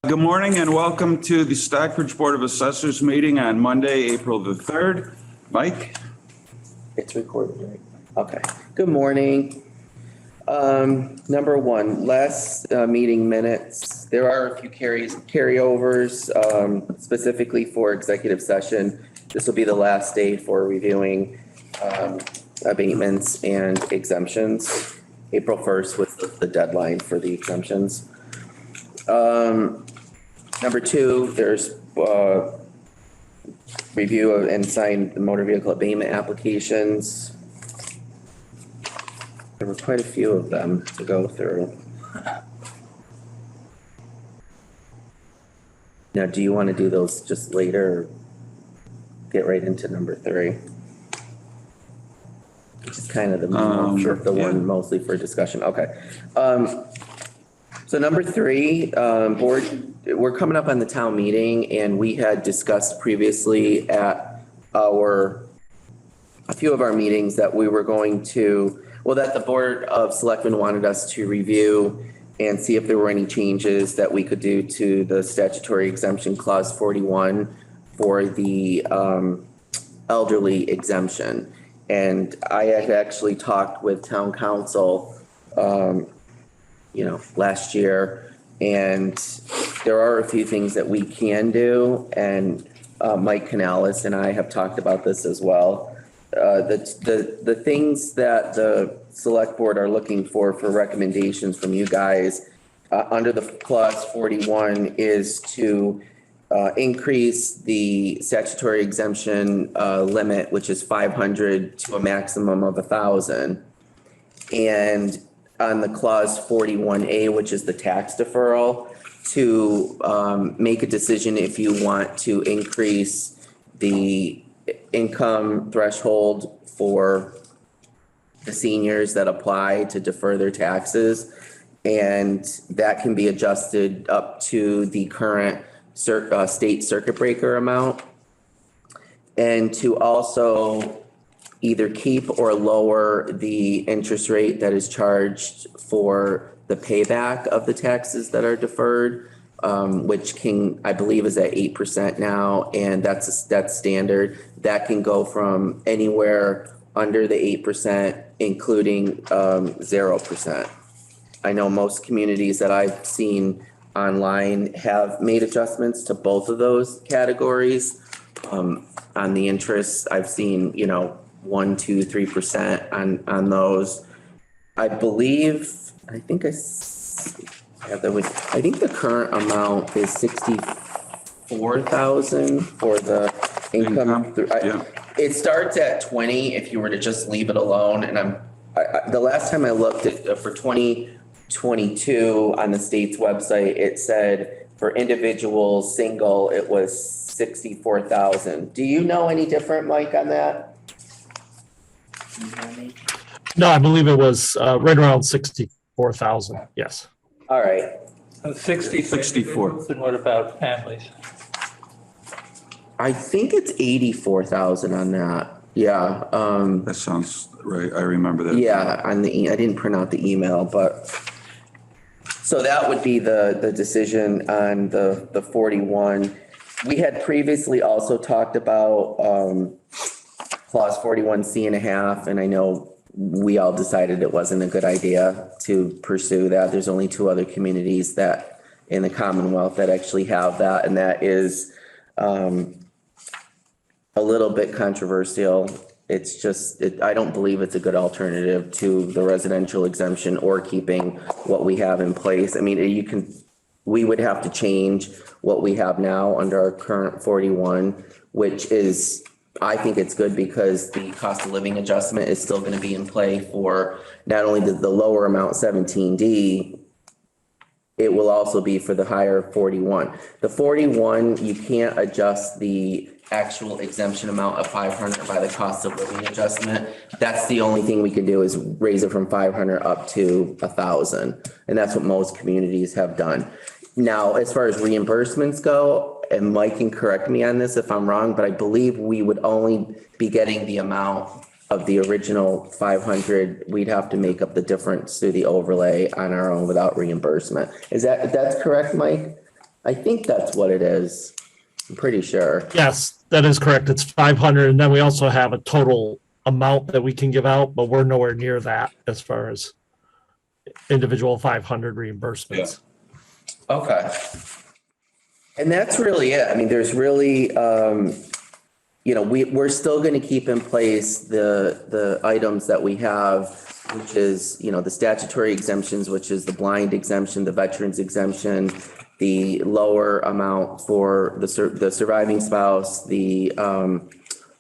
Good morning and welcome to the Stockbridge Board of Assessors meeting on Monday, April the 3rd. Mike? It's recorded, right? Okay. Good morning. Number one, last meeting minutes. There are a few carryovers, specifically for executive session. This will be the last day for reviewing abatements and exemptions. April 1st was the deadline for the exemptions. Number two, there's review of and sign the motor vehicle abatement applications. There were quite a few of them to go through. Now, do you want to do those just later or get right into number three? Which is kind of the one mostly for discussion. Okay. So number three, board, we're coming up on the town meeting and we had discussed previously at a few of our meetings that we were going to, that the Board of Selectmen wanted us to review and see if there were any changes that we could do to the statutory exemption clause 41 for the elderly exemption. And I had actually talked with town council last year, and there are a few things that we can do, and Mike Canales and I have talked about this as well. The things that the select board are looking for recommendations from you guys under the clause 41 is to increase the statutory exemption limit, which is 500 to a maximum of 1,000, and on the clause 41A, which is the tax deferral, to make a decision if you want to increase the income threshold for the seniors that apply to defer their taxes. And that can be adjusted up to the current state circuit breaker amount. And to also either keep or lower the interest rate that is charged for the payback of the taxes that are deferred, which I believe is at 8% now, and that's standard. That can go from anywhere under the 8%, including 0%. I know most communities that I've seen online have made adjustments to both of those categories. On the interest, I've seen, 1%, 2%, 3% on those. I think the current amount is 64,000 for the income. It starts at 20 if you were to just leave it alone. And the last time I looked at for 2022 on the state's website, it said for individual single, it was 64,000. Do you know any different, Mike, on that? No, I believe it was right around 64,000. Yes. All right. 64. And what about families? I think it's 84,000 on that. Yeah. That sounds right. I remember that. Yeah. I didn't print out the email, but so that would be the decision on the 41. We had previously also talked about clause 41C.5, and I know we all decided it wasn't a good idea to pursue that. There's only two other communities that in the Commonwealth that actually have that, and that is a little bit controversial. It's just, I don't believe it's a good alternative to the residential exemption or keeping what we have in place. I mean, we would have to change what we have now under our current 41, which is, I think it's good because the cost of living adjustment is still going to be in play for not only the lower amount 17D, it will also be for the higher 41. The 41, you can't adjust the actual exemption amount of 500 by the cost of living adjustment. That's the only thing we can do is raise it from 500 up to 1,000. And that's what most communities have done. Now, as far as reimbursements go, and Mike can correct me on this if I'm wrong, but I believe we would only be getting the amount of the original 500. We'd have to make up the difference through the overlay on our own without reimbursement. That's correct, Mike? I think that's what it is. I'm pretty sure. Yes, that is correct. It's 500. And then we also have a total amount that we can give out, but we're nowhere near that as far as individual 500 reimbursements. Okay. And that's really it. I mean, there's really, we're still going to keep in place the items that we have, which is, the statutory exemptions, which is the blind exemption, the veterans exemption, the lower amount for the surviving spouse,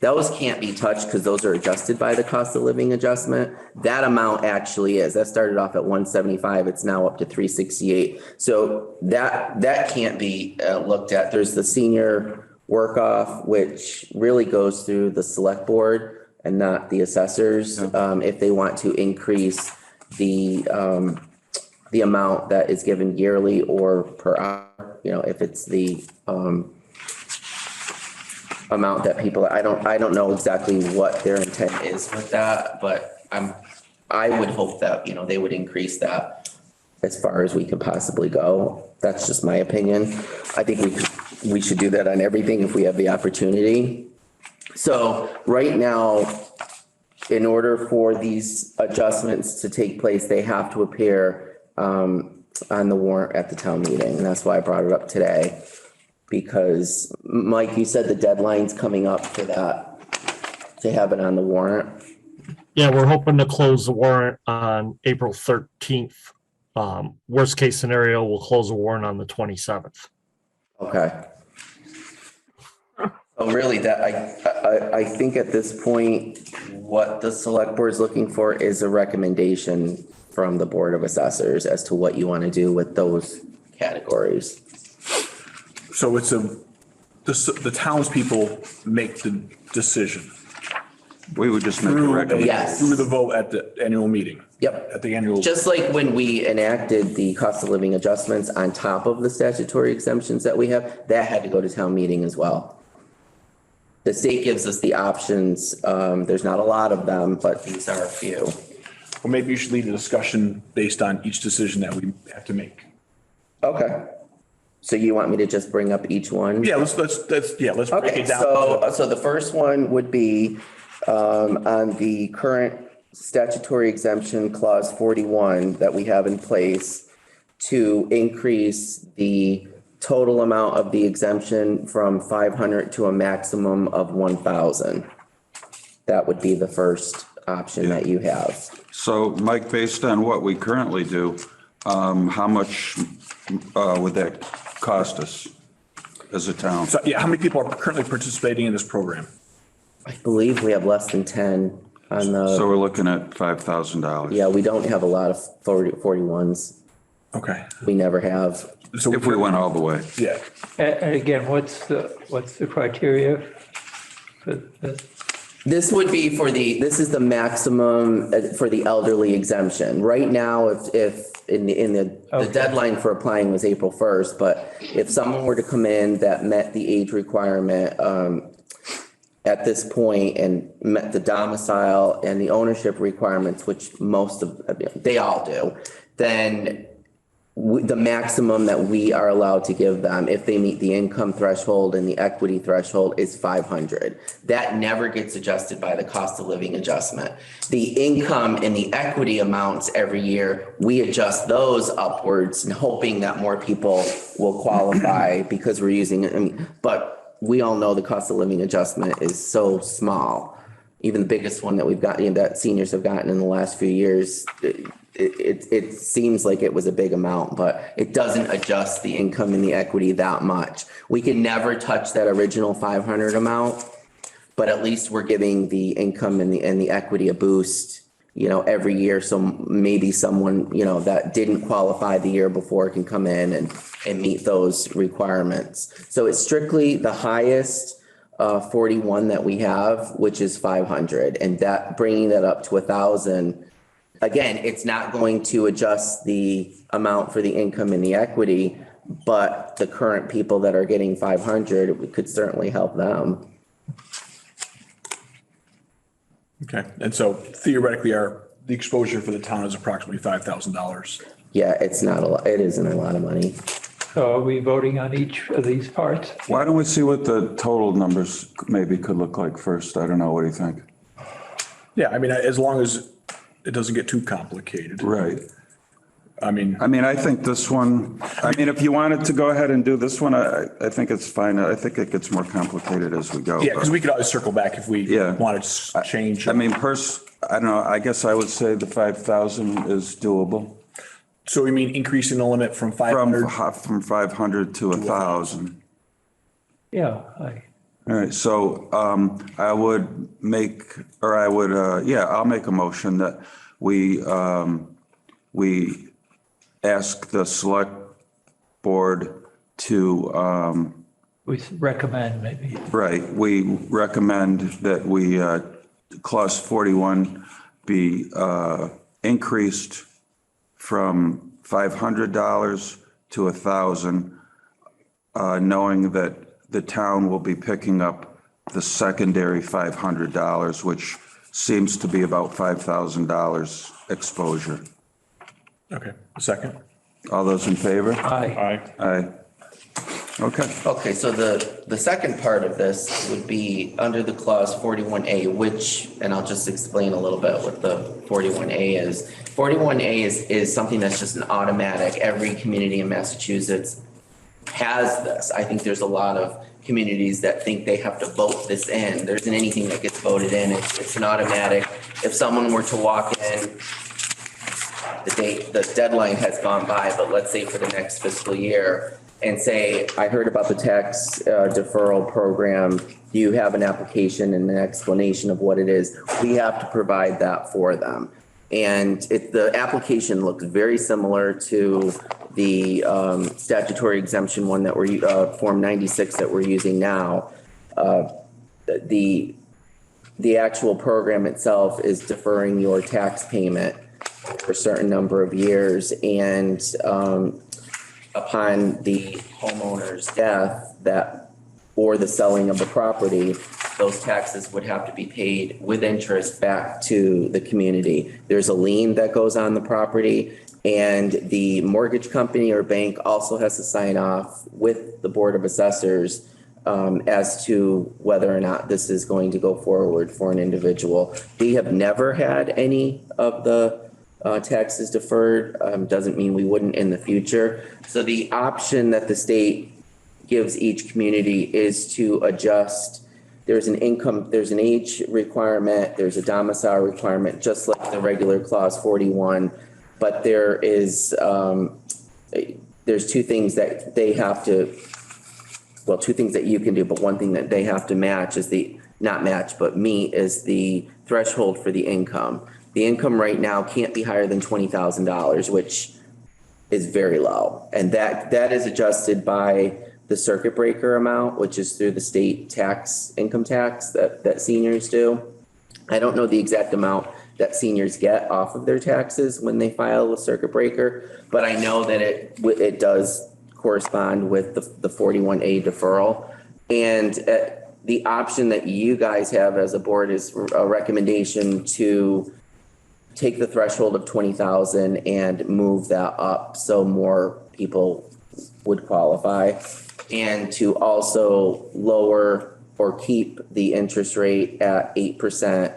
those can't be touched because those are adjusted by the cost of living adjustment. That amount actually is. That started off at 175. It's now up to 368. So that can't be looked at. There's the senior work off, which really goes through the select board and not the assessors. If they want to increase the amount that is given yearly or per hour, if it's the amount that people, I don't know exactly what their intent is with that, but I would hope that, they would increase that as far as we could possibly go. That's just my opinion. I think we should do that on everything if we have the opportunity. So right now, in order for these adjustments to take place, they have to appear on the warrant at the town meeting. And that's why I brought it up today. Because Mike, you said the deadline's coming up for that, to have it on the warrant. Yeah, we're hoping to close the warrant on April 13th. Worst case scenario, we'll close the warrant on the 27th. Okay. So really that, I think at this point, what the select board is looking for is a recommendation from the Board of Assessors as to what you want to do with those categories. So it's the townspeople make the decision. We would just make a recommendation. Yes. Through the vote at the annual meeting. Yep. At the annual. Just like when we enacted the cost of living adjustments on top of the statutory exemptions that we have, that had to go to town meeting as well. The state gives us the options. There's not a lot of them, but these are a few. Well, maybe you should lead the discussion based on each decision that we have to make. Okay. So you want me to just bring up each one? Yeah, let's break Okay, it down. so the first one would be on the current statutory exemption clause 41 that we have in place to increase the total amount of the exemption from 500 to a maximum of 1,000. That would be the first option that you have. So Mike, based on what we currently do, how much would that cost us as a town? So, yeah, how many people are currently participating in this program? I believe we have less than 10 on So the, we're looking at $5,000. yeah, we don't have a lot of 41s. Okay. We never have. So If we went all the way. Yeah. And again, what's the criteria for this? This would be this is the maximum for the elderly exemption. Right now, if the Okay. deadline for applying was April 1st, but if someone were to come in that met the age requirement at this point and met the domicile and the ownership requirements, which they all do, then the maximum that we are allowed to give them if they meet the income threshold and the equity threshold is 500. That never gets adjusted by the cost of living adjustment. The income and the equity amounts every year, we adjust those upwards and hoping that more people will qualify because we're using, but we all know the cost of living adjustment is so small. Even the biggest one that we've gotten, that seniors have gotten in the last few years, it seems like it was a big amount, but it doesn't adjust the income and the equity that much. We can never touch that original 500 amount, but at least we're giving the income and the equity a boost, every year. So maybe someone, that didn't qualify the year before can come in and meet those requirements. So it's strictly the highest 41 that we have, which is 500, and that bringing that up to 1,000. Again, it's not going to adjust the amount for the income and the equity, but the current people that are getting 500, we could certainly help them. Okay. And so theoretically, the exposure for the town is approximately $5,000. Yeah, it's not a lot. It isn't a lot of money. So are we voting on each of these parts? Why don't we see what the total numbers maybe could look like first? I don't know. What do you think? Yeah, I mean, as long as it doesn't get too complicated. Right. I mean, I think this one, if you wanted to go ahead and do this one, I think it's fine. I think it gets more complicated as we go. yeah, because we could always circle back if we Yeah. wanted to change. I don't know, I guess I would say the 5,000 is doable. So we mean increasing the limit from From 500? 500 to 1,000. Yeah, All right, so I would make, or I would, I'll make a motion that we ask the select board to, we recommend maybe. right, we recommend that we, clause 41 be increased from $500 to 1,000, knowing that the town will be picking up the secondary $500, which seems to be about $5,000 exposure. Okay, a second. All those in favor? Aye. Aye. Okay. Okay, so the second part of this would be under the clause 41A, which, and I'll just explain a little bit what the 41A is. 41A is something that's just an automatic. Every community in Massachusetts has this. I think there's a lot of communities that think they have to vote this in. There isn't anything that gets voted in. It's an automatic. If someone were to walk in, the deadline has gone by, but let's say for the next fiscal year, and say, I heard about the tax deferral program. Do you have an application and an explanation of what it is? We have to provide that for them. And the application looks very similar to the statutory exemption one that we're, Form 96 that we're using now. The actual program itself is deferring your tax payment for a certain number of years, and upon the homeowner's death or the selling of the property, those taxes would have to be paid with interest back to the community. There's a lien that goes on the property, and the mortgage company or bank also has to sign off with the Board of Assessors as to whether or not this is going to go forward for an individual. We have never had any of the taxes deferred. Doesn't mean we wouldn't in the future. So the option that the state gives each community is to adjust. There's an age requirement, there's a domicile requirement, just like the regular clause 41. But there's two things that they have to, well, two things that you can do, but one thing that they have to match is meet is the threshold for the income. The income right now can't be higher than $20,000, which is very low. And that is adjusted by the circuit breaker amount, which is through the state income tax that seniors do. I don't know the exact amount that seniors get off of their taxes when they file a circuit breaker, but I know that it does correspond with the 41A deferral. And the option that you guys have as a board is a recommendation to take the threshold of 20,000 and move that up so more people would qualify, and to also lower or keep the interest rate at 8%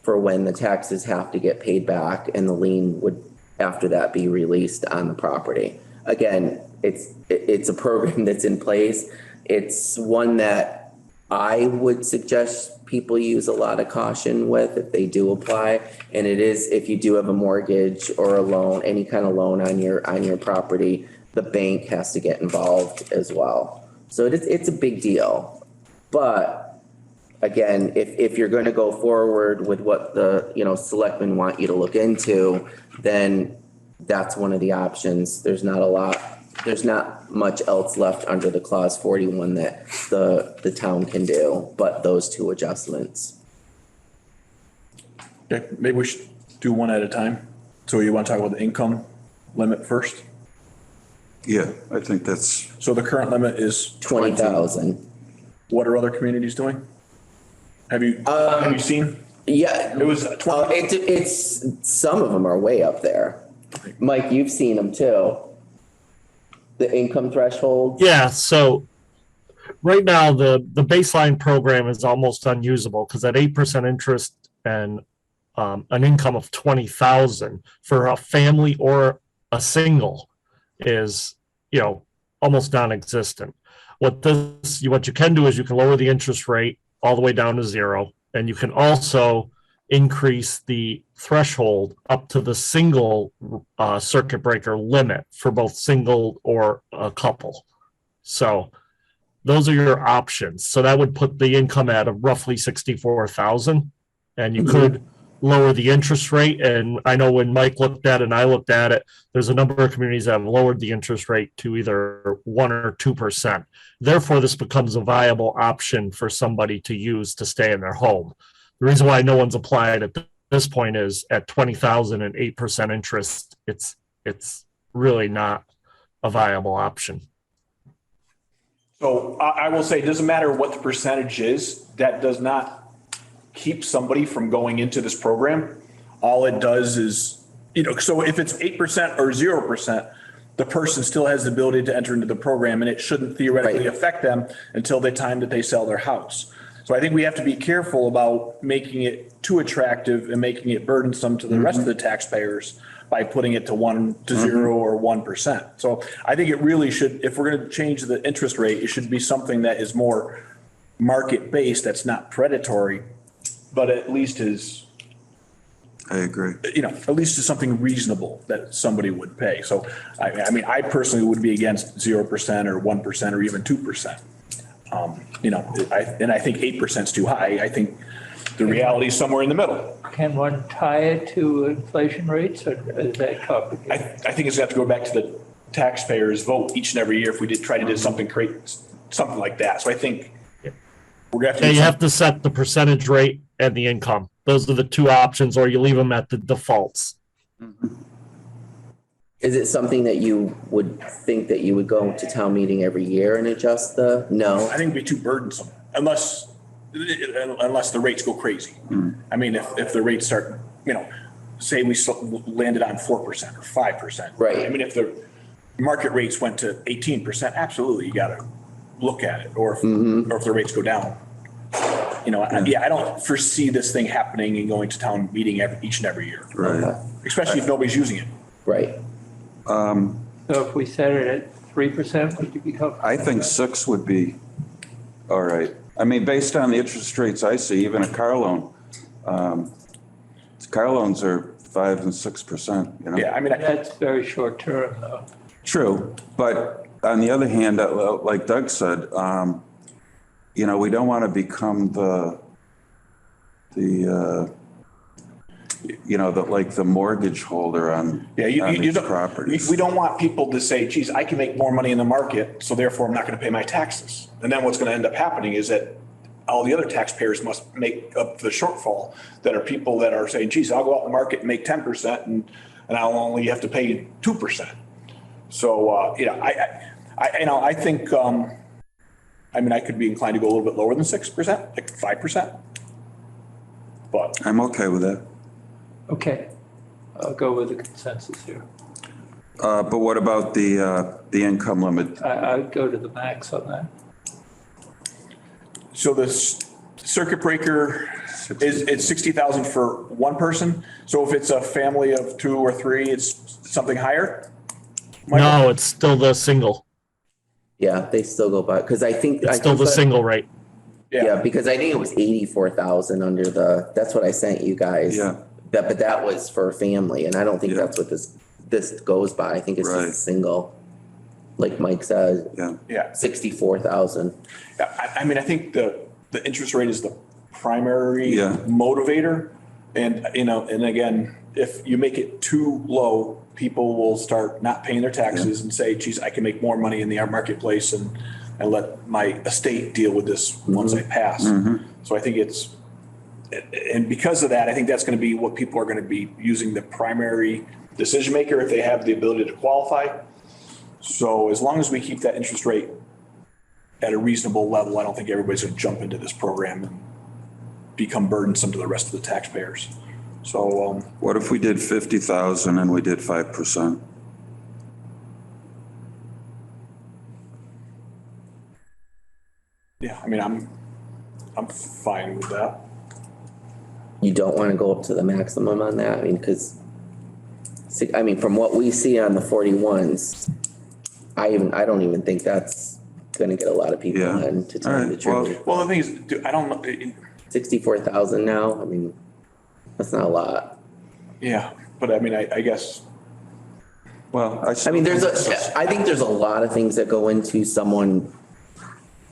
for when the taxes have to get paid back, and the lien would after that be released on the property. Again, it's a program that's in place. It's one that I would suggest people use a lot of caution with if they do apply. And it is, if you do have a mortgage or a loan, any kind of loan on your property, the bank has to get involved as well. So it's a big deal. But again, if you're going to go forward with what the, selectmen want you to look into, then that's one of the options. There's not much else left under the clause 41 that the town can do, but those two adjustments. Okay, maybe we should do one at a time. So you want to talk about the income limit first? Yeah, I think that's, So the current limit is 20,000. What are other communities doing? Have you seen? Yeah. It was 20. It's some of them are way up there. Mike, you've seen them too. The income threshold? Yeah, so right now the baseline program is almost unusable because at 8% interest and an income of 20,000 for a family or a single is, almost non-existent. What you can do is you can lower the interest rate all the way down to zero, and you can also increase the threshold up to the single circuit breaker limit for both single or a couple. So those are your options. So that would put the income at roughly 64,000, and you could lower the interest rate. And I know when Mike looked at it and I looked at it, there's a number of communities that have lowered the interest rate to either 1 or 2%. Therefore, this becomes a viable option for somebody to use to stay in their home. The reason why no one's applied at this point is at 20,000 and 8% interest, it's really not a viable option. So I will say, it doesn't matter what the percentage is, that does not keep somebody from going into this program. All it does is, so if it's 8% or 0%, the person still has the ability to enter into the program, and it shouldn't theoretically affect them until the time that they sell their house. So I think we have to be careful about making it too attractive and making it burdensome to the rest of the taxpayers by putting it to 1 to 0 or 1%. So I think it really should, if we're going to change the interest rate, it should be something that is more market-based, that's not predatory, but at least is, I agree. at least is something reasonable that somebody would pay. So I mean, I personally would be against 0% or 1% or even 2%. I think 8% is too high. I think the reality is somewhere in the middle. Can one tie it to inflation rates, or is that complicated? I think it's got to go back to the taxpayers' vote each and every year if we try to do something like that. So I think we're going to have to. Yeah, you have to set the percentage rate and the income. Those are the two options, or you leave them at the defaults. Is it something that you would think that you would go to town meeting every year and adjust no? I think it'd be too burdensome unless the rates go crazy. I mean, if the rates start, say we landed on 4% or 5%. Right. I mean, if the market rates went to 18%, absolutely, you got to look at it. Or if the rates go down, I don't foresee this thing happening and going to town meeting each and every year. Right. Especially if nobody's using it. Right. So if we set it at 3%, would you be comfortable? I think 6 would be all right. I mean, based on the interest rates I see, even a car loan, car loans are 5 and 6%, Yeah, I mean, That's very short term, though. True, but on the other hand, like Doug said, we don't want to become the mortgage holder on these properties. We don't want people to say, geez, I can make more money in the market, so therefore I'm not going to pay my taxes. And then what's going to end up happening is that all the other taxpayers must make up the shortfall, that are people that are saying, geez, I'll go out in the market and make 10% and I'll only have to pay 2%. So, I think, I could be inclined to go a little bit lower than 6%, like 5%. But I'm okay with that. Okay, I'll go with the consensus here. But what about the income limit? I'd go to the max on that. so the circuit breaker it's 60,000 for one person. So if it's a family of 2 or 3, it's something higher? Michael? No, it's still the single. Yeah, they still go by, because I think. It's still the single rate. Yeah, because I think it was 84,000 under that's what I sent you guys. Yeah. But that was for a family, and I don't think Yeah. that's what this goes by. I think it's Right. just single, like Mike said, Yeah. 64,000. I think the interest rate is the primary Yeah. motivator. And, and again, if you make it too low, people will start not paying their taxes and say, geez, I can make more money in the marketplace and let my estate deal with this once I pass. So I think and because of that, I think that's going to be what people are going to be using the primary decision maker if they have the ability to qualify. So as long as we keep that interest rate at a reasonable level, I don't think everybody's going to jump into this program and become burdensome to the rest of the taxpayers. So What if we did 50,000 and we did 5%? I mean, I'm fine with that. You don't want to go up to the maximum on that? I mean, because, I mean, from what we see on the 41s, I don't even think that's going to get a lot of people Yeah. in, to tell you the All right, truth. Well, the thing is, I don't know, 64,000 now, I mean, that's not a lot. yeah, but I mean, I guess, Well, I mean, I think there's a lot of things that go into someone,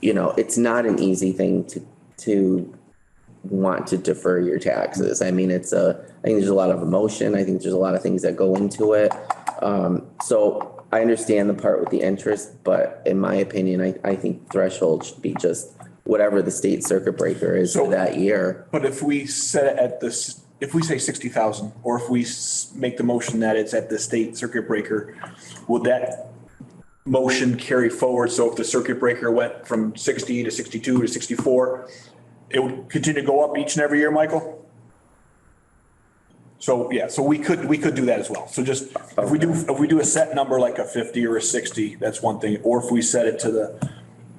you know, it's not an easy thing to want to defer your taxes. I mean, I think there's a lot of emotion. I think there's a lot of things that go into it. So I understand the part with the interest, but in my opinion, I think threshold should be just whatever the state circuit breaker is for that year. but if we set it at this, if we say 60,000, or if we make the motion that it's at the state circuit breaker, would that motion carry forward? So if the circuit breaker went from 60 to 62 to 64, it would continue to go up each and every year, Michael? So, yeah, so we could do that as well. So just, if we do a set number like a 50 or a 60, that's one thing. Or if we set it to the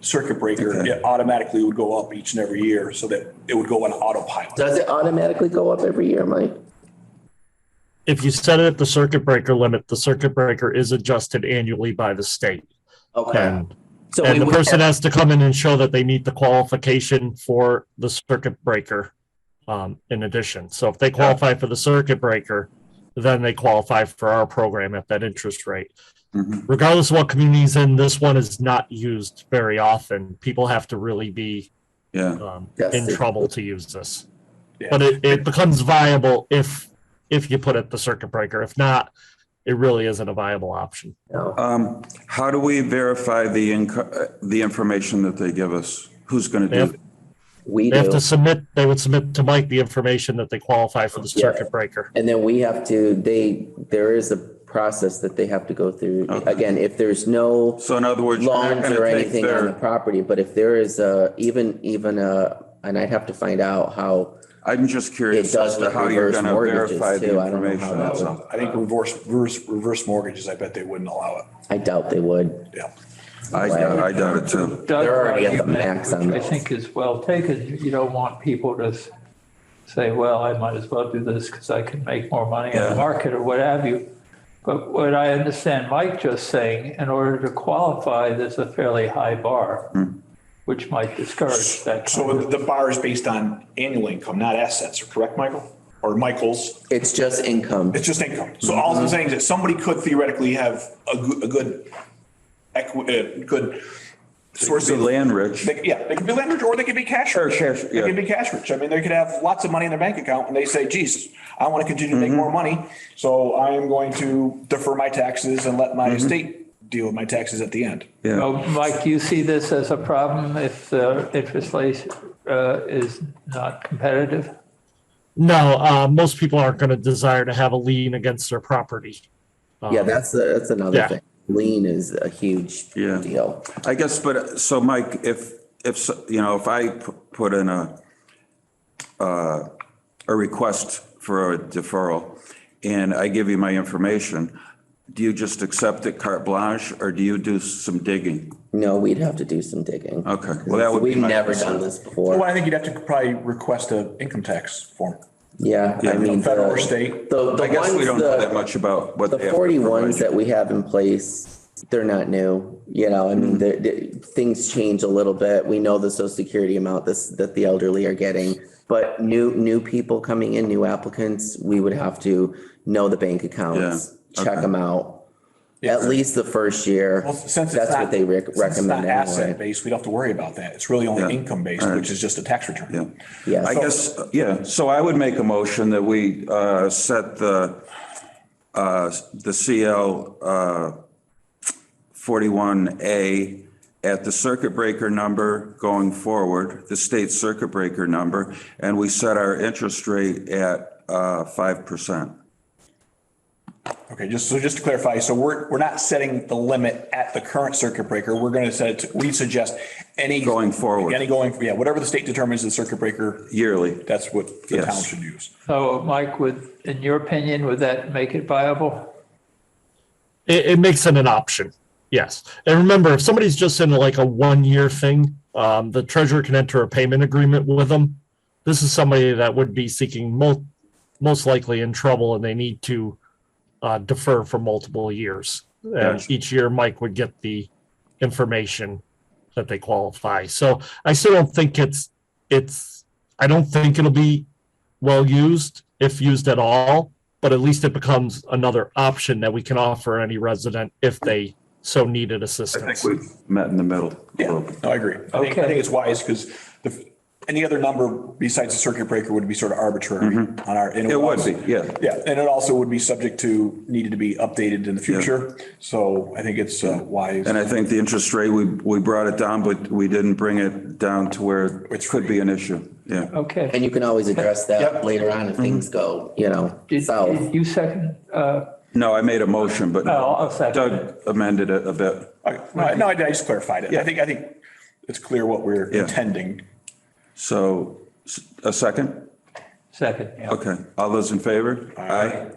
circuit breaker, Okay. it automatically would go up each and every year so that it would go on autopilot. Does it automatically go up every year, Mike? If you set it at the circuit breaker limit, the circuit breaker is adjusted annually by the state. Okay. And So And we the would person have- has to come in and show that they meet the qualification for the circuit breaker in addition. So if they qualify for the circuit breaker, then they qualify for our program at that interest rate. Regardless of what community's in, this one is not used very often. People have to really be Yeah, in trouble to use this. Yeah. But it becomes viable if you put it the circuit breaker. If not, it really isn't a viable option. No. how do we verify the information that they give us? Who's going They to have, do? We they have do. to submit, they would submit to Mike the information that they qualify for the circuit breaker. And then we have to, there is a process that they have to go through. Again, if there's no So in other words, you're not loans going or to take anything on the their, property, but if there is and I'd have to find out how I'm just it curious does as to with how you're reverse going to mortgages verify the too. I don't know information. how that That's would, all. I think reverse mortgages, I bet they wouldn't allow it. I doubt they would. Yeah. I doubt it too. Doug, They're already at the argument, max on which I those. think is well taken. You don't want people to say, well, I might as well do this because I can make more money in Yeah. the market or what have you. But what I understand Mike just saying, in order to qualify, there's a fairly high bar, which might discourage that. So kind of- the bar is based on annual income, not assets, correct, Michael? Or Michael's? It's just income. It's just income. So all I'm saying is that somebody could theoretically have a good source Be of. land rich. They could be land rich or they could be cash rich. cash, They yeah. could be cash rich. I mean, they could have lots of money in their bank account and they say, geez, I want to continue to make more money. So I am going to defer my taxes and let my estate deal with my taxes at the end. Yeah. Oh, Mike, do you see this as a problem if the interest rate is not competitive? No, most people aren't going to desire to have a lien against their property. Yeah, that's another Yeah. thing. Lien is a huge Yeah. deal. I guess, but so Mike, if I put in a request for a deferral and I give you my information, do you just accept it carte blanche or do you do some digging? No, we'd have to do some digging. Okay, well, that would be We've my never concern. done this Well, before. I think you'd have to probably request an income tax form. Yeah, I mean. Federal the- or state? The I guess we ones, don't know that much about what the they have to 41s provide. that we have in place, they're not new. You know, I mean, things change a little bit. We know the social security amount that the elderly are getting. But new people coming in, new applicants, we would have to know the bank accounts, Yeah, check okay. them out. At least the first year. Well, since it's That's not- what they since it's recommend not anyway. asset based, we don't have to worry about that. It's really only Yeah. income based, All right. which is just a tax return. Yeah. Yes. I guess, yeah, so I would make a motion that we set the CL 41A at the circuit breaker number going forward, the state circuit breaker number, and we set our interest rate at 5%. Okay, just to clarify, so we're not setting the limit at the current circuit breaker. We're going to set it, we suggest any. Going forward. Whatever the state determines the circuit breaker, Yearly. that's what the Yes. town should use. So Mike, in your opinion, would that make it viable? It makes it an option. Yes. And remember, if somebody's just in like a 1 year thing, the treasurer can enter a payment agreement with them. This is somebody that would be seeking most likely in trouble, and they need to defer for multiple years. And Gotcha. each year, Mike would get the information that they qualify. So I still don't think I don't think it'll be well used, if used at all, but at least it becomes another option that we can offer any resident if they so needed I assistance. think we've met in the middle. Yeah, no, I agree. I think Okay. it's wise because any other number besides the circuit breaker would be sort of arbitrary on our. and It would also- be, yeah. Yeah, and it also would be subject to, needed to be updated in the future. So I think it's wise. And I think the interest rate, we brought it down, but we didn't bring it down to where it could be an issue. Yeah. Okay. And you can always address that Yep. later on if things go, Did south. you second? No, I made a motion, but I'll second Doug it. amended it a bit. Okay. No, I just clarified it. Yeah. I think it's clear what we're Yeah. intending. So a second? Second, yeah. Okay. All those in favor? Aye.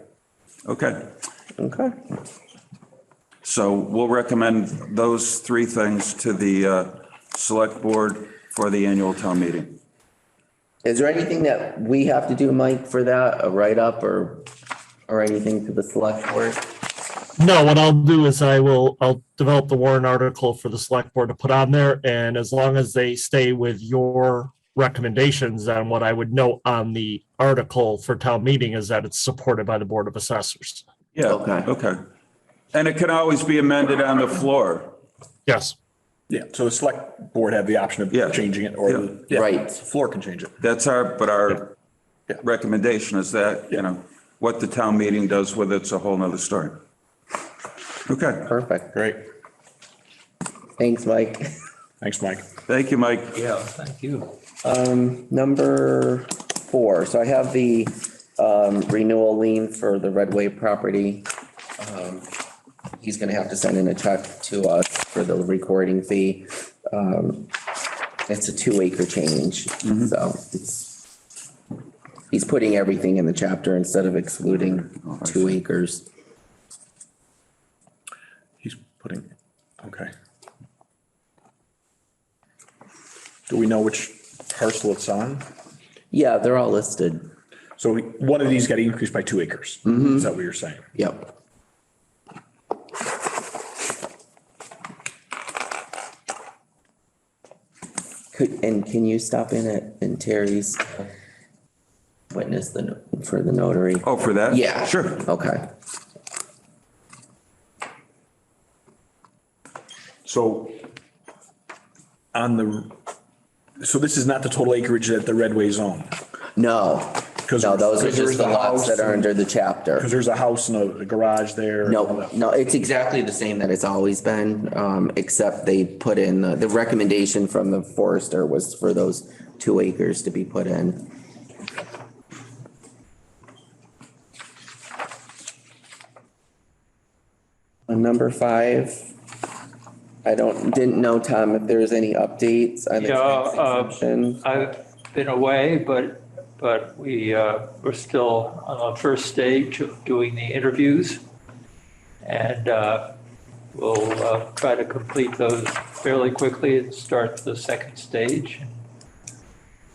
Okay. Okay. So we'll recommend those three things to the select board for the annual town meeting. Is there anything that we have to do, Mike, for that, a write-up or anything to the select board? No, what I'll do is I'll develop the warrant article for the select board to put on there, and as long as they stay with your recommendations, then what I would note on the article for town meeting is that it's supported by the Board of Assessors. Yeah. Okay. Okay. And it can always be amended on the floor. Yes. Yeah, so the select board have the option Yeah. of changing it or, Yeah. yeah, Right. the floor can change it. That's our Yeah. recommendation is that, what the town meeting does with it's a whole nother story. Okay. Perfect. Great. Thanks, Mike. Thanks, Mike. Thank you, Mike. Yeah, thank you. Number 4, so I have the renewal lien for the Red Wave property. He's gonna have to send in a check to us for the recording fee. It's a 2-acre change, so he's putting everything in the chapter instead of excluding 2 acres. He's putting, okay. Do we know which parcel it's on? Yeah, they're all listed. So one of these got increased by 2 acres. Is that what you're saying? Yep. Can you stop in Terry's witness for the notary? Oh, for that? Yeah. Sure. Okay. So so this is not the total acreage that the Redway zone? No, Because no, those are there's just the a lots house that are and- under the chapter. Because there's a house and a garage there. No, it's exactly the same that it's always been, except they put in, the recommendation from the forester was for those 2 acres to be put in. Number 5, I didn't know, Tom, if there was any updates on the tax Yeah, exemption. I've been away, but we're still on the first stage of doing the interviews. And we'll try to complete those fairly quickly and start the second stage.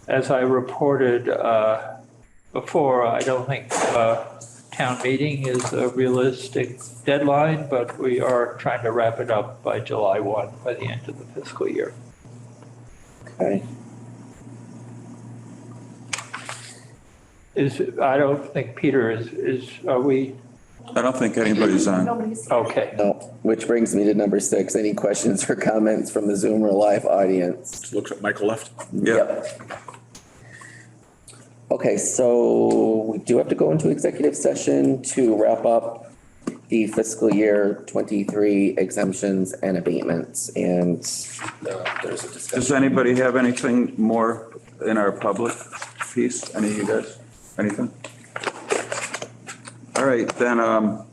As I reported before, I don't think town meeting is a realistic deadline, but we are trying to wrap it up by July 1, by the end of the fiscal year. Okay. I don't think Peter are we, I don't think anybody's on. okay. No, which brings me to number 6. Any questions or comments from the Zoom or live audience? Looks like Michael left. Yeah. Yep. Okay, so we do have to go into executive session to wrap up the fiscal year 23 exemptions and abatements, and there's a discussion. Does anybody have anything more in our public piece? Any of you guys? Anything? All right, then I'll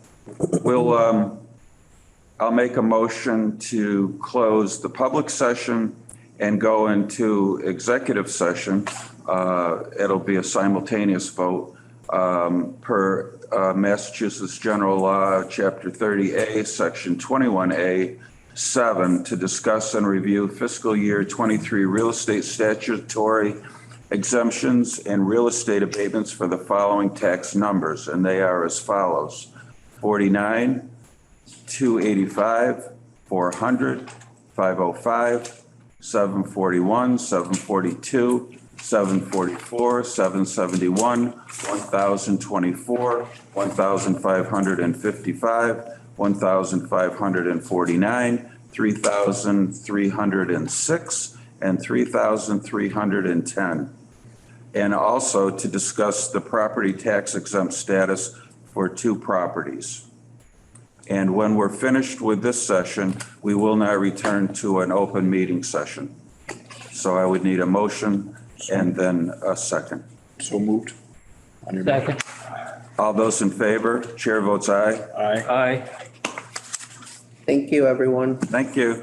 make a motion to close the public session and go into executive session. It'll be a simultaneous vote per Massachusetts General Law, Chapter 30A, Section 21A, 7, to discuss and review fiscal year 23 real estate statutory exemptions and real estate abatements for the following tax numbers, and they are as follows: 49, 285, 400, 505, 741, 742, 744, 771, 1,024, 1,555, 1,549, 3,306, and 3,310. And also to discuss the property tax exempt status for 2 properties. And when we're finished with this session, we will now return to an open meeting session. So I would need a motion and then a second. So moved. Second. All those in favor, chair votes aye. Aye. Aye. Thank you, everyone. Thank you.